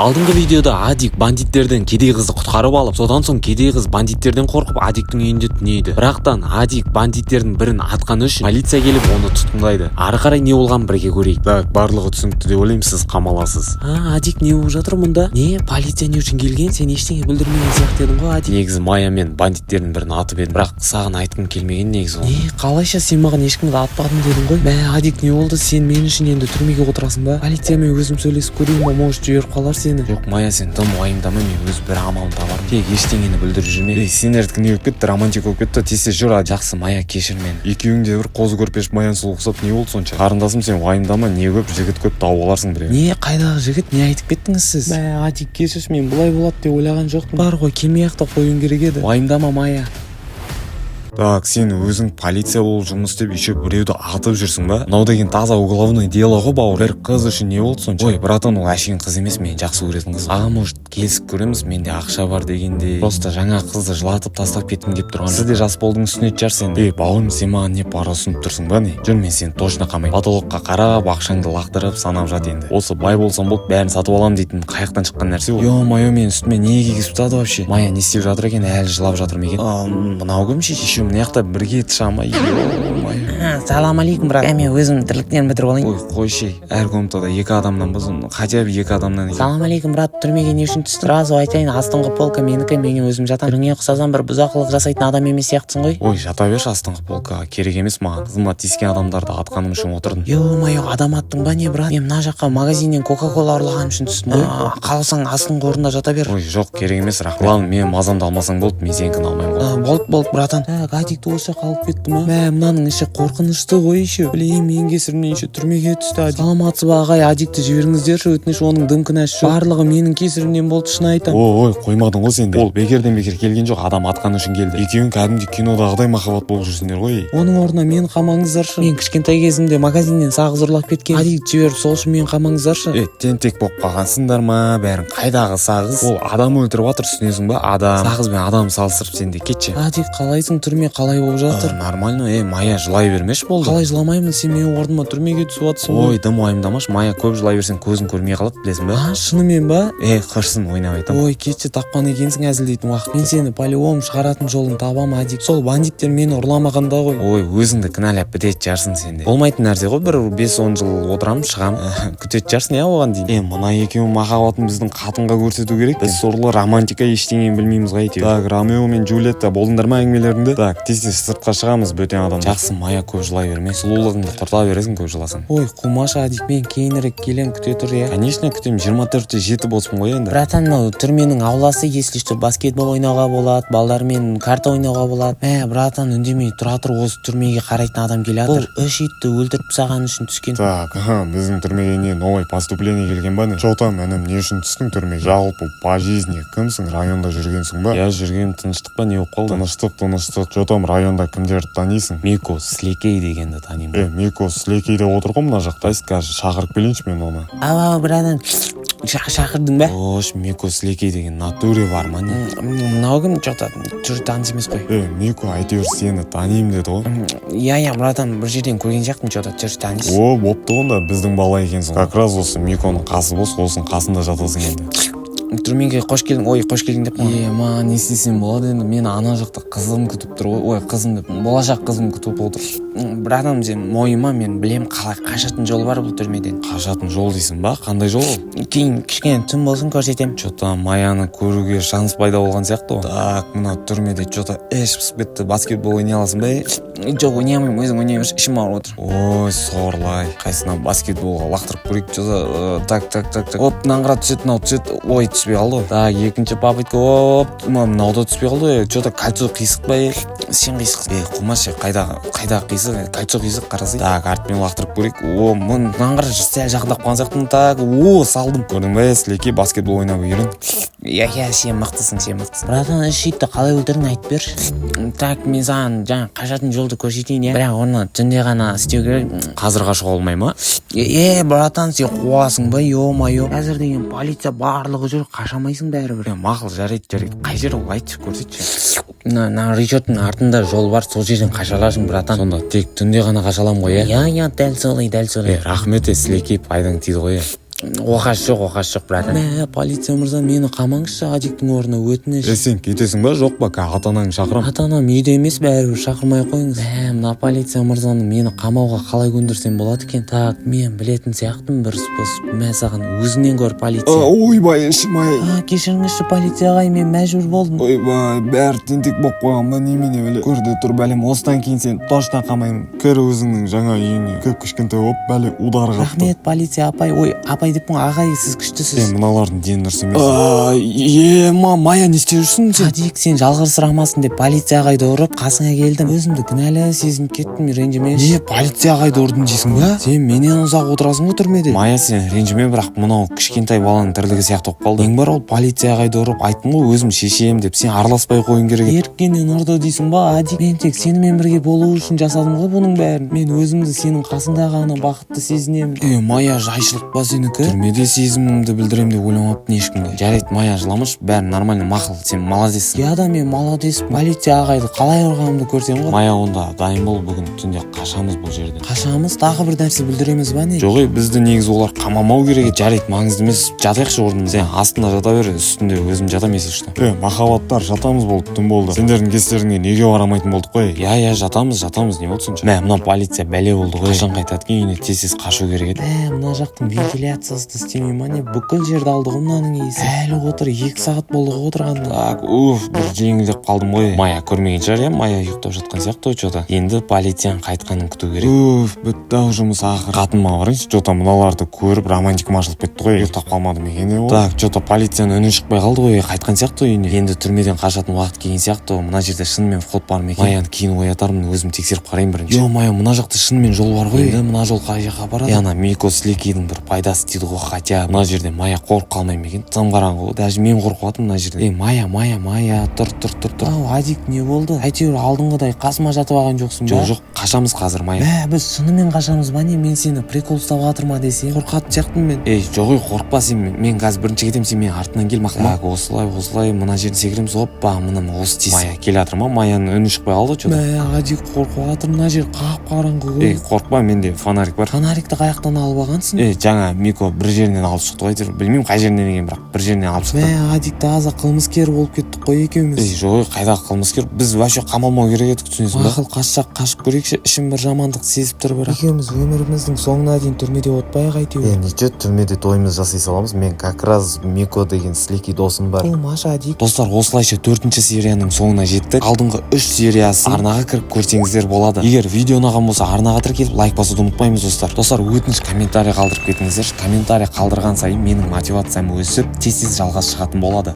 Алдыңғы видеода Адик бандиттерден кедей қызды құтқарып алып, содан соң кедей қыз бандиттерден қорқып Адиктің үйінде түнейді. Бірақтан Адик бандиттердің бірін атқаны үшін полиция келіп оны тұтқындайды. Ары қарай не болғанын бірге көрейік. Так, барлығы түсінікті деп ойлаймын, сіз қамаласыз. Адик не болып жатыр мұнда? Не, полиция не үшін келген? Сен ештеңе білдірмеген сияқты едің ғой, Адик. Негізі Майя мен бандиттердің бірін атып едім, бірақ саған айтқым келмеген негізі. Не, қалайша сен маған ешкімді атпадың дедің ғой? Бә, Адик, не болды? Сен мен үшін енді түрмеге отырасың ба? Полициямен өзім сөйлесіп көрейін ба, может жіберіп қалар сені. Жоқ, Майя, сен тым уайымдама, мен өз бір амалын табармын. Тек ештеңені білдіріп жүрме. Сендердікі не болып кетті, романтик болып кетті, тез жүр. Жақсы, Майя, кешір мені. Екеуің де бір қозы көрпеш Майяны сұлу ұқсап, не болды сонша? Қарындасым, сен уайымдама, не көп, жігіт көп, тауып аларсың біреу. Не, қайдағы жігіт, не айтып кеттіңіз сіз? Бә, Адик, кешірші, мен бұлай болады деп ойлаған жоқпын. Бар ғой, келмей-ақ та қоюың керек еді. Уайымдама, Майя. Так, сен өзің полиция болып жұмыс істеп еще біреуді атып жүрсің ба? Мынау деген таза уголовное дело ғой, бауыр. Бір қыз үшін не болды сонша? Ой, братан, ол әшейін қыз емес, мен жақсы көретін қыз. Может, келісіп көреміз, менде ақша бар дегенде. Просто жаңа қызды жылатып тастап кеттім деп тұрған. Сіз де жас болдың, үстіне шығарсың. Бауырым, сен маған не пара ұсынып тұрсың ба не? Жүр, мен сені точно қамаймын. Потолокқа қарап, ақшаңды лақтырып санап жат енді. Осы бай болсам болды, бәрін сатып аламын дейтін қаяқтан шыққан нәрсе ол. Ё-моё, мен үстіме не кигізіп тастады вообще? Майя не істеп жатыр екен, әлі жылап жатыр ма екен? Мынау кім ше? Еще мына жақта бірге тышама. Салам алейкум, брат. Мен өзім тірліктен бітіріп алайын. Ой, қойшы, әр комнатада екі адамнан біз, хотя бы екі адамнан. Салам алейкум, брат. Түрмеге не үшін түстің? Сразу айтайын, астыңғы полка менікі, мен өзім жатамын. Түріңе ұқсасам бір бұзақылық жасайтын адам емес сияқтысың ғой. Ой, жата берші астыңғы полкаға, керек емес маған. Қызыма тиіскен адамдарды атқаным үшін отырдым. Ё-моё, адам аттың ба не, брат? Мен мына жаққа магазиннен кока-кола ұрлаған үшін түстім ғой. Қаласаң астыңғы орында жата бер. Ой, жоқ, керек емес, рахмет. Ладно, мен мазамды алмасаң болды, мен сенікін алмаймын ғой. Болды, братан. Адикті осы қалып кетті ма? Мә, мынаның іші қорқынышты ғой еще. Білейін, мен кесірімнен еще түрмеге түсті Адик. Саламатсыз ба ағай, Адикті жіберіңіздерші, өтініш, оның дым кінәсі жоқ. Барлығы менің кесірімнен болды, шын айтамын. Ой, қоймадың ғой сен де. Ол бекерден бекер келген жоқ, адам атқаны үшін келді. Екеуің кәдімгі кинодағыдай махаббат болып жүрсіңдер ғой. Оның орнына мені қамаңыздаршы. Мен кішкентай кезімде магазиннен сағыз ұрлап кеткен. Адикті жіберіп сол үшін мені қамаңыздаршы. Тентек болып қалғансыңдар ма? Бәрін қайдағы сағыз? Ол адам өлтіріп жатыр, түсінесің ба? Адам. Сағыз бен адам салыстырып сен де кетші. Адик, қалайсың, түрме қалай болып жатыр? Нормально. Майя, жылай бермеші болды. Қалай жыламаймын, сен менің орныма түрмеге түсіп жатсың ғой. Ой, дым уайымдамашы, Майя, көп жылай берсең көзің көрмей қалады, білесің ба? Шынымен ба? Қырсын, ойнап айтамын. Ой, кетші, тапқан екенсің әзілдейтін уақыт. Мен сені по-любому шығаратын жолын табам, Адик. Сол бандиттер мені ұрламағанда ғой. Ой, өзіңді кінәлап бітетін шығарсың сенде. Болмайтын нәрсе ғой, бір 5-10 жыл отырамын, шығам. Күтетін шығарсың я оған дейін. Мына екеуі махаббатын біздің қатынға көрсету керек. Біз сорлы романтика ештеңені білмейміз ғой әйтеуір. Так, Ромео мен Джульетта, болдыңдар ма әңгімелеріңді? Так, тез сыртқа шығамыз, бөтен адам. Жақсы, Майя, көп жылай берме. Сұлулығыңды құрта бересің көп жыласаң. Ой, қумашы, Адик, мен кейінірек келем, күте тұр я. Конечно, күтем, 24-те жеті болсын ғой енді. Братан, түрменің ауласы, если что, баскетбол ойнауға болады, балдармен карта ойнауға болады. Братан, үндемей тұра тұр, осы түрмеге қарайтын адам келе жатыр. Бұл 3 итті өлтіріп тастаған үшін түскен. Так, біздің түрмеге не новый поступление келген ба не? Что-то інім, не үшін түстің түрмеге? Жалпы по жизни кімсің, районда жүргенсің ба? Я жүрген, тыныштық па, не болып қалды? Тыныштық. Что-то районда кімдерді танисың? Мико Сілекей дегенді танимын. Мико Сілекейде отыр ғой мына жақта, скажи, шақырып келейінші мен оны. Братан, шақырдың ба? Ош, Мико Сілекей деген натуре бар ма не? Мынау кім, что-то жүрі таныс емес қой. Мико, әйтеуір сені танимын деді ғой. Я, братан, бір жерден көрген сияқтымын, что-то жүрі таныс. Бопты онда, біздің бала екенсің. Как раз осы Миконың қасы бос, осының қасында жатасың енді. Түрмеге қош келдің, ой, қош келдің деп ма, не істесем болады енді, мен ана жақта қызым күтіп тұр ғой, ой, қызым деп, болашақ қызым күтіп отыр. Братан, сен мойыма, мен білем қалай қашатын жол бар бұл түрмеден. Қашатын жол дейсің ба? Қандай жол ол? Кейін кішкене түн болсын көрсетем. Что-то Майяны көруге шанс пайда болған сияқты ғой. Так, мына түрмеде что-то пісіп кетті, баскетбол ойнай аласың ба? Жоқ, ойнай алмаймын, өзің ойнай берші, ішім ауырып отыр. Ой, сорлай, қайсына баскетболға лақтырып көрейік, что-то так. Оп, мынаңғыра түсет, мынау түсет. Ой, түспей қалды. Так, екінші попытка. Оп, мынау да түспей қалды. Что-то кольцо қисық ба? Сен қисық. Қумашы, қайда қисық? Кольцо қисық, қарасай. Так, артымен лақтырып көрейік. О, мынаңғыра сәл жақындап қалған сияқтымын. Так, салдым. Көрдің бе, Сілекей баскетбол ойнап үйрен. Я, сен мықтысың. Братан, 3 итті қалай өлтірдің айтып берші. Так, мен саған жаңа қашатын жолды көрсетейін, я. Бірақ оны түнде ғана істеу керек. Қазір қашуға болмай ма? Братан, сен қуасың ба? Ё-моё. Қазір деген полиция барлығы жүр, қашамайсың бәрібір. Мақұл, жарайды. Қай жер ол, айтшы, көрсетші. На Ричардтың артында жол бар, сол жерден қашаларсың, братан. Сонда тек түнде ғана қашалам ғой, я? Дәл солай. Рахмет, Сілекей, пайдаң тиді ғой. Оқасы жоқ братан. Мә, полиция мырза, мені қамаңызшы, Адиктің орнына өтініш. Сен кетесің ба жоқ па? Ата-анаңды шақырам. Ата-анам үйде емес, бәрібір шақырмай қойыңыз. Мына полиция мырзаны мені қамауға қалай көндірсем болады екен? Так, мен білетін сияқтымын бір способ. Мә, саған өзіңнен гөр полиция. Ойбай ішім-ай. Кешіріңізші полиция ағай, мен мәжбүр болдым. Ойбай, бәрі тентек болып қойғанмын да немене біле. Көрді тұр бәлем, осыдан кейін сен точно қамаймын. Кір өзіңнің жаңа үйіңе. Көп кішкентай болып бәле удар қақты. Рахмет полиция апай. Ой, апай деппін, ағай, сіз күштісіз. Мыналардың дені дұрыс емес. Мая не істеп жүрсің сен? Адик, сен жалғызсырамасын деп полиция ағайды ұрып қасыңа келдім. Өзімді кінәлі сезініп кеттім, ренжімеші. Не, полиция ағайды ұрдың дейсің ба? Сен менен ұзақ отырасың ғой түрмеде. Мая, сен ренжіме, бірақ мынау кішкентай баланың тірлігі сияқты болып қалды. Ең бар, ол полиция ағайды ұрып айттым ғой өзім шешем деп, сен араласпай қойын керек. Еріккеннен ұрды дейсің ба, Адик? Мен тек сенімен бірге болу үшін жасадым ғой бұның бәрін. Мен өзімді сенің қасында ғана бақытты сезінемін. Мая, жайшылық па сенікі? Түрмеде сезімімді білдірем деп ойламаппын ешкімге. Жарайды, Мая, жыламашы, бәрі нормально, мақұл, сен молодецсің. Я да, мен молодеспін. Полиция ағайды қалай ұрғанымды көрсем ғой. Мая, онда дайын бол, бүгін түнде қашамыз бұл жерден. Қашамыз? Тағы бір нәрсе білдіреміз ба не? Жоқ, бізді негізі олар қамамау керек. Жарайды, маңызды емес, жатайықшы орнымыз. Сен астында жата бер, үстінде өзім жатам, если что. Махаббаттар, жатамыз болды, түн болды. Сендердің кестеріңе неге барамайтын болдық қой? Я, жатамыз, не болды сонша? Мына полиция бәле болды ғой. Қашан қайтады екен, үйіне тез қашу керек еді. Мына жақтың вентиляциясы да істемей ма не? Бүкіл жерді алды ғой мынаның иісі. Әлі отыр, 2 сағат болды ғой отырғанда. Так, бір жеңілдеп қалдым ғой. Мая көрмеген шығар, Мая ұйықтап жатқан сияқты что-то. Енді полицияның қайтқанын күту керек. Бітті-ау жұмыс ақыр. Қатыма барыңызшы, что-то мыналарды көріп романтикам ашылып кетті ғой. Ұйықтап қалмадым екен ол. Так, что-то полицияның үні шықпай қалды ғой, қайтқан сияқты үйіне. Енді түрмеден қашатын уақыт келген сияқты. Мына жерде шынымен вход бар ма екен? Маяны кейін оятармын, өзім тексеріп қарайын бірінші. Мая, мына жақта шынымен жол бар ғой. Енді мына жол қай жаққа барады? Ана Мико Слекидің бір пайдасы дейді ғой, хотя мына жерде Мая қорқып қалмай ма екен? Тым қараңғы, даже мен қорқып жатырмын мына жерде. Мая, тұр. Адик, не болды? Әйтеуір алдыңғыдай қасыма жатып алған жоқсың ба? Жоқ, қашамыз қазір, Мая. Біз шынымен қашамыз ба не? Мен сені прикол ұстап жатырма десем, қорқатын сияқтымын мен. Жоқ, қорықпа сен. Мен қазір бірінші кетемін, сен мен артынан кел, мақұл ма? Осылай мына жерден секіреміз. Оппа, мынаны осы тез. Мая келе жатыр ма? Маяның үні шықпай қалды что-то. Адик, қорқып жатыр, мына жер қап-қараңғы ғой. Қорықпа, менде фонарик бар. Фонарикті қаяқтан алып алғансың? Жаңа Мико бір жерінен алып шықты ғой, білмеймін қай жерінен деген, бірақ бір жерінен алып шықты. Адик, таза қылмыскер болып кеттік қой екеуміз. Жоқ, қайдағы қылмыскер? Біз вообще қамалмау керек едік, түсінесің ба? Мақұл, қашып көрейікші, ішім бір жамандық сезіп тұр бірақ. Екеуміз өміріміздің соңына дейін түрмеде отпайық әйтеуір. Неше түрмеде тойымыз жасай саламыз. Мен как раз Мико деген сілекей досым бар. Маша, Адик. Достар, осылайша 4-ші серияның соңына жеттік. Алдыңғы 3 сериясы арнаға кіріп көрсеңіздер болады. Егер видео ұнаған болса, арнаға тіркеліп лайк басуды ұмытпаймыз достар. Достар, өтініш комментарий қалдырып кетіңіздер. Комментарий қалдырған сайын менің мотивациям өсіп, тез жалғас шығатын болады.